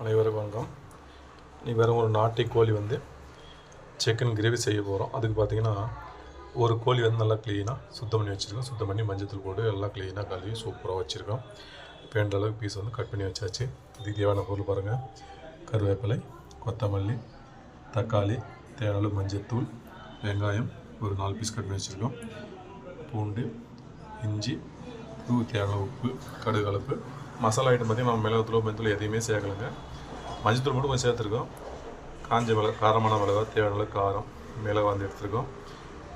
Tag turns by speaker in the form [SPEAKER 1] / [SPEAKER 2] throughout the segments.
[SPEAKER 1] அனைவருக்கும் வணக்கம். இன்றைக்கி வேறு ஒரு நாட்டு கோழி சிக்கன் கிரேவி செய்ய போகிறோம். அதுக்கு பார்த்திங்கன்னா ஒரு கோழி நல்லா க்ளீனாக சுத்தம் பண்ணி வச்சுருக்கோம். சுத்தம் பண்ணி மஞ்சள் போட்டு எல்லாம் க்ளீனாக கழுவி சூப்பராக வச்சுருக்கோம். வேண்ட அளவுக்கு பீஸ் கட் பண்ணி வச்சாச்சு. இதுக்கு தேவையான பொருள் பாருங்கள்: கருவேப்பிலை, கொத்தமல்லி, தக்காளி, தேவையான அளவு மஞ்சத்தூள், வெங்காயம் ஒரு 4 பீஸ் கட் பண்ணி வச்சுருக்கோம், பூண்டு, இஞ்சி, தேவையான உப்பு, கடுகு கலப்பு. மசாலா ஐட்டம் பார்த்திங்கன்னா நம்ம மிளகுத்தூள் மஞ்சத்தூள் எதையுமே சேர்க்கலைங்க. மஞ்சத்தூள் மட்டும் கொஞ்சம் சேர்த்துருக்கோம். காஞ்ச மிளகா, காரமான மிளகா, தேவையான காரம், மிளகா எடுத்துருக்கோம்.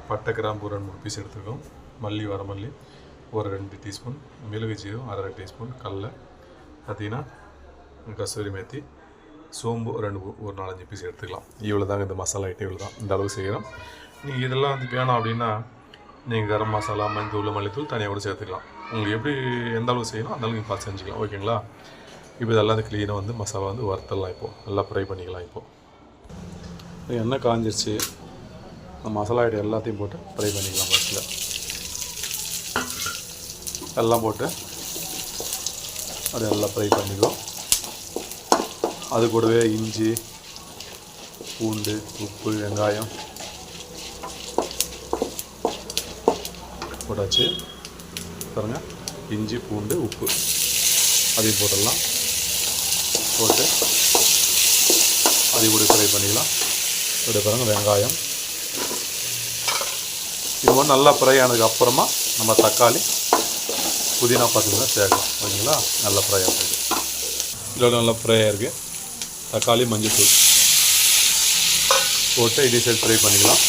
[SPEAKER 1] பட்டை, கிராம்பு 2-3 பீஸ் எடுத்துருக்கோம். மல்லி, வரமல்லி ஒரு 2 டீஸ்பூன், மிளகு ஜீரகம் 1/2 டீஸ்பூன், கடலை பார்த்திங்கன்னா கசூரி மேத்தி, சோம்பு ஒரு 4-5 பீஸ் எடுத்துக்கலாம். இவ்வளோ தாங்க இந்த மசாலா ஐட்டம். இவ்வளோ தான், இந்த அளவு செய்கிறோம். நீங்கள் இதெல்லாம் வேணாம் அப்படின்னா நீங்கள் கரம் மசாலா, மஞ்சள், மல்லித்தூள் தனியாக கூட சேர்த்துக்கலாம். உங்களுக்கு எப்படி எந்த அளவு செய்யணும் அந்த அளவுக்கு பார்த்து செஞ்சுக்கலாம். ஓகேங்களா? இப்போ இதெல்லாம் க்ளீனாக மசாலா வறுத்தலாம். இப்போது நல்லா ஃப்ரை பண்ணிக்கலாம். இப்போது எண்ணெய் காஞ்சிருச்சு. மசாலா ஐட்டம் எல்லாத்தையும் போட்டு ஃப்ரை பண்ணிக்கலாம். ஃபஸ்ட்டில் எல்லாம் போட்டு அது நல்லா ஃப்ரை பண்ணிக்கலாம். அது கூடவே இஞ்சி, பூண்டு, உப்பு, வெங்காயம் போட்டாச்சு. பாருங்கள், இஞ்சி, பூண்டு, உப்பு அதையும் போட்டுடலாம். போட்டு அதையும் கூட ஃப்ரை பண்ணிக்கலாம். இப்படி பாருங்கள், வெங்காயம் இது மாதிரி நல்லா ஃப்ரை ஆனதுக்கப்புறமா நம்ம தக்காளி, புதினா பார்த்திங்கன்னா சேர்க்கலாம். ஓகேங்களா? நல்லா ஃப்ரை ஆகிருக்கு. இதோட நல்லா ஃப்ரை ஆகிருக்கு. தக்காளி, மஞ்சள் தூள் போட்டு இதே சைடு ஃப்ரை பண்ணிக்கலாம்.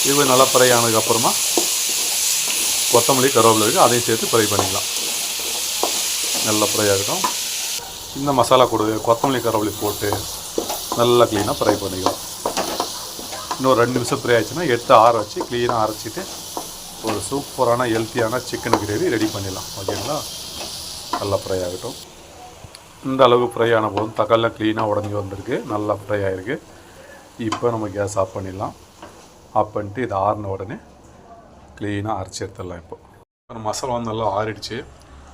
[SPEAKER 1] இது நல்லா ஃப்ரை ஆனதுக்கப்புறமா கொத்தமல்லி, கருவேப்பிலை இருக்குது, அதையும் சேர்த்து ஃப்ரை பண்ணிக்கலாம். நல்லா ஃப்ரை ஆகட்டும். இந்த மசாலா கூடவே கொத்தமல்லி, கருவேப்பிலை போட்டு நல்லா க்ளீனாக ஃப்ரை பண்ணிக்கலாம். இன்னும் 2 நிமிஷம் ஃப்ரை ஆகிடுச்சுன்னா எடுத்து ஆற வச்சு க்ளீனாக அரைச்சிட்டு ஒரு சூப்பரான ஹெல்த்தியான சிக்கன் கிரேவி ரெடி பண்ணிடலாம். ஓகேங்களா? நல்லா ஃப்ரை ஆகட்டும். இந்த அளவுக்கு ஃப்ரை ஆன போதும் தக்காளிலாம் க்ளீனாக உடஞ்சி வந்திருக்கு. நல்லா ஃப்ரை ஆகிருக்கு. இப்போ நம்ம கேஸ் ஆஃப் பண்ணிடலாம். ஆஃப் பண்ணிட்டு இது ஆறின உடனே க்ளீனாக அரைச்சி எடுத்துடலாம். இப்போ மசாலா நல்லா ஆறிடுச்சு.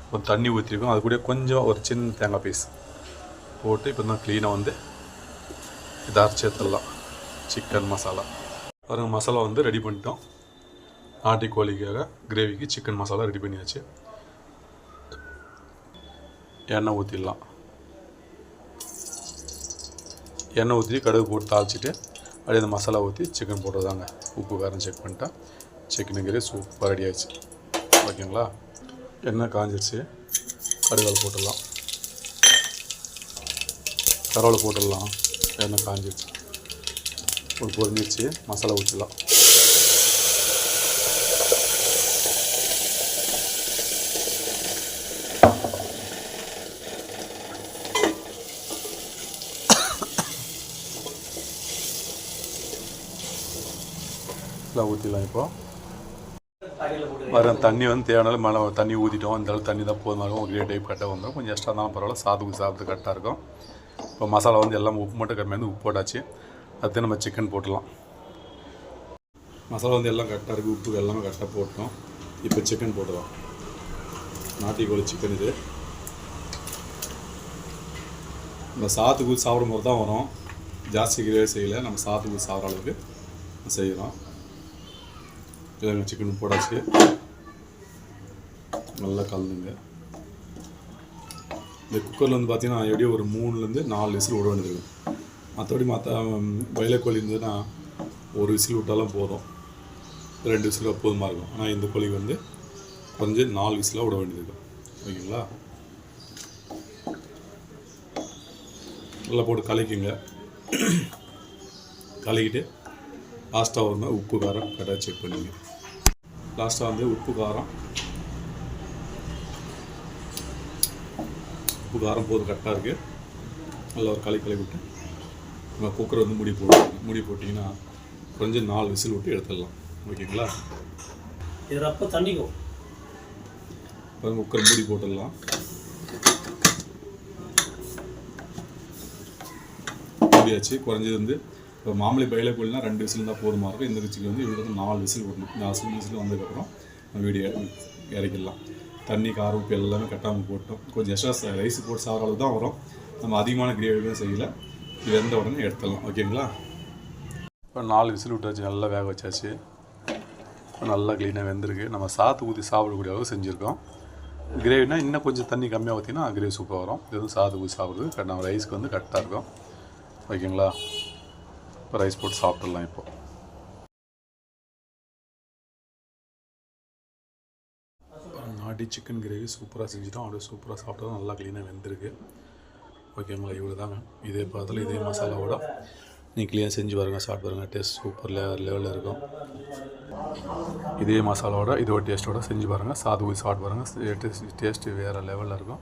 [SPEAKER 1] கொஞ்சம் தண்ணி ஊற்றிருக்கோம். அது கூட கொஞ்சம் ஒரு சின்ன தேங்காய் பீஸ் போட்டு இப்போ தான் க்ளீனாக இதை அரைச்சி எடுத்துடலாம். சிக்கன் மசாலா பாருங்கள், மசாலா ரெடி பண்ணிட்டோம். நாட்டு கோழிக்காக கிரேவிக்கு சிக்கன் மசாலா ரெடி பண்ணியாச்சு. எண்ணெய் ஊற்றிடலாம். எண்ணெய் ஊற்றி கடுகு போட்டு தாளிச்சிட்டு அப்படியே அந்த மசாலா ஊற்றி சிக்கன் போட்டுறதாங்க. உப்பு காரம் செக் பண்ணிட்டா சிக்கன் கிரேவி சூப்பர் ரெடி ஆகிடுச்சு. ஓகேங்களா? எண்ணெய் காஞ்சிருச்சு. கடுகால் போட்டுடலாம். கருவேப்பிலை போட்டுடலாம். எண்ணெய் காஞ்சிருச்சு. ஒரு பொரிஞ்சிருச்சு. மசாலா ஊற்றிடலாம். ஊற்றிடலாம். இப்போ வர தண்ணி தேவையான மழை தண்ணி ஊற்றிட்டோம். இந்த அளவு தண்ணி தான் போதுமாக இருக்கும். கிரே டைப் கரெக்டாக வந்துடும். கொஞ்சம் எக்ஸ்ட்ரா தான் பரவாயில்ல. சாப்பிட்டு கரெக்டாக இருக்கும். இப்போ மசாலா எல்லாம் உப்பு மட்டும் கம்மியாக உப்பு போட்டாச்சு. அடுத்து நம்ம சிக்கன் போட்டுடலாம். மசாலா எல்லாம் கரெக்டாக இருக்குது. உப்பு எல்லாமே கரெக்டாக போட்டோம். இப்போ சிக்கன் போட்டுடலாம். நாட்டு கோழி சிக்கன் இது. நம்ம சாத்துக்கு சாப்பிடும் போது தான் வரும். ஜாஸ்தி கிரேவி செய்யலை. நம்ம சாத்துக்கு சாப்பிட்ற அளவுக்கு செய்கிறோம். இதில் சிக்கன் போடாச்சு. நல்லா கலந்துங்க. இந்த குக்கரில் பார்த்திங்கன்னா எப்படியும் ஒரு 3-4 விசில் விட வேண்டியது இருக்கும். மற்றபடி வயலை கோழி இருந்ததுன்னா ஒரு விசில் விட்டாலும் போதும். 2 விசில் போதுமாக இருக்கும். ஆனால் இந்த கோழிக்கு கொஞ்சம் 4 விசிலாக விட வேண்டியது இருக்கும். ஓகேங்களா? நல்லா போட்டு கலக்கிங்க. கலக்கிட்டு லாஸ்ட்டாக உப்பு காரம் கரெக்டாக செக் பண்ணிங்க. லாஸ்ட்டாக உப்பு காரம் போது கரெக்டாக இருக்குது. நல்லா ஒரு கலக்கி விட்டு நம்ம குக்கரை மூடி போட்டிங்கன்னா கொஞ்சம் 4 விசில் விட்டு எடுத்துடலாம். ஓகேங்களா?
[SPEAKER 2] இது தண்ணிக்கும்
[SPEAKER 1] குக்கர் மூடி போட்டுடலாம். மூடியாச்சு. குறைஞ்சது இப்போ மாமூலி பயில கோழினா 2 விசில் தான் போதுமாக இருக்கும். இந்த சிக்கன் இவங்களுக்கு 4 விசில் விடணும். 4 விசில் வந்ததுக்கப்புறம் வீடியோ இறக்கிடலாம். தண்ணி காரம் உப்பு எல்லாமே கட்டாமல் போட்டோம். கொஞ்சம் எக்ஸ்ட்ரா ரைஸ் போட்டு சாப்பிட்ற அளவுக்கு தான் வரும். நம்ம அதிகமான கிரேவியும் செய்யலை. இது வெந்த உடனே எடுத்துடலாம். ஓகேங்களா? இப்போ 4 விசில் விட்டாச்சு, நல்லா வேக வச்சாச்சு. நல்லா க்ளீனாக வெந்திருக்கு. நம்ம சாத்து ஊற்றி சாப்பிடக்கூடிய அளவு செஞ்சுருக்கோம். கிரேவினா இன்னும் கொஞ்சம் தண்ணி கம்மியாக ஊற்றினா கிரேவி சூப்பராக வரும். இது வந்து சாத்து ஊற்றி சாப்பிட்றது நம்ம ரைஸ்க்கு வந்து கரெக்டாக இருக்கும். ஓகேங்களா? இப்போ ரைஸ் போட்டு சாப்பிட்றலாம். இப்போது நாட்டி சிக்கன் கிரேவி சூப்பராக செஞ்சுட்டோம். அப்படியே சூப்பராக சாப்பிட்டதும் நல்லா க்ளீனாக வெந்திருக்கு. ஓகேங்களா? இவ்வளோ தாங்க. இதே பாத்தில் இதே மசாலாவோட நீங்கள் க்ளீனாக செஞ்சு பாருங்கள், சாப்பிட்டு பாருங்கள். டேஸ்ட் சூப்பர் லெவலில் இருக்கும். இதே மசாலாவோட இதோட டேஸ்ட்டோட செஞ்சு பாருங்கள், சாது ஊற்றி சாப்பிட்டு பாருங்கள். டேஸ்ட்டு வேறு லெவலில் இருக்கும்.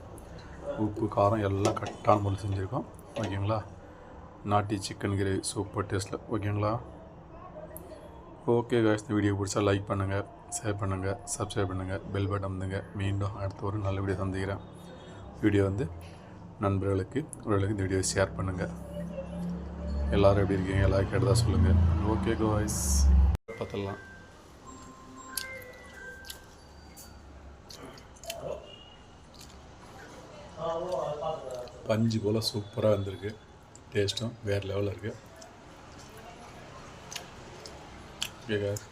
[SPEAKER 1] உப்பு காரம் எல்லாம் கரெக்டான முறையில் செஞ்சுருக்கோம். ஓகேங்களா? நாட்டி சிக்கன் கிரேவி சூப்பர் டேஸ்ட்டில். ஓகேங்களா? ஓகே காய்ஸ், இந்த வீடியோ பிடிச்சா லைக் பண்ணுங்கள், ஷேர் பண்ணுங்கள், சப்ஸ்கிரைப் பண்ணுங்கள், பெல் பட்டன் வந்துங்க. மீண்டும் அடுத்த ஒரு நல்ல வீடியோ சந்திக்கிறேன். வீடியோ வந்து நண்பர்களுக்கு இந்த வீடியோ ஷேர் பண்ணுங்கள். எல்லோரும் எப்படி இருக்கீங்க? எல்லோரும் கேட்டதாக சொல்லுங்கள். ஓகே காய்ஸ், பார்த்துடலாம். பஞ்சு போல் சூப்பராக வந்திருக்கு. டேஸ்ட்டும் வேறு லெவலில் இருக்குது. Okay guys.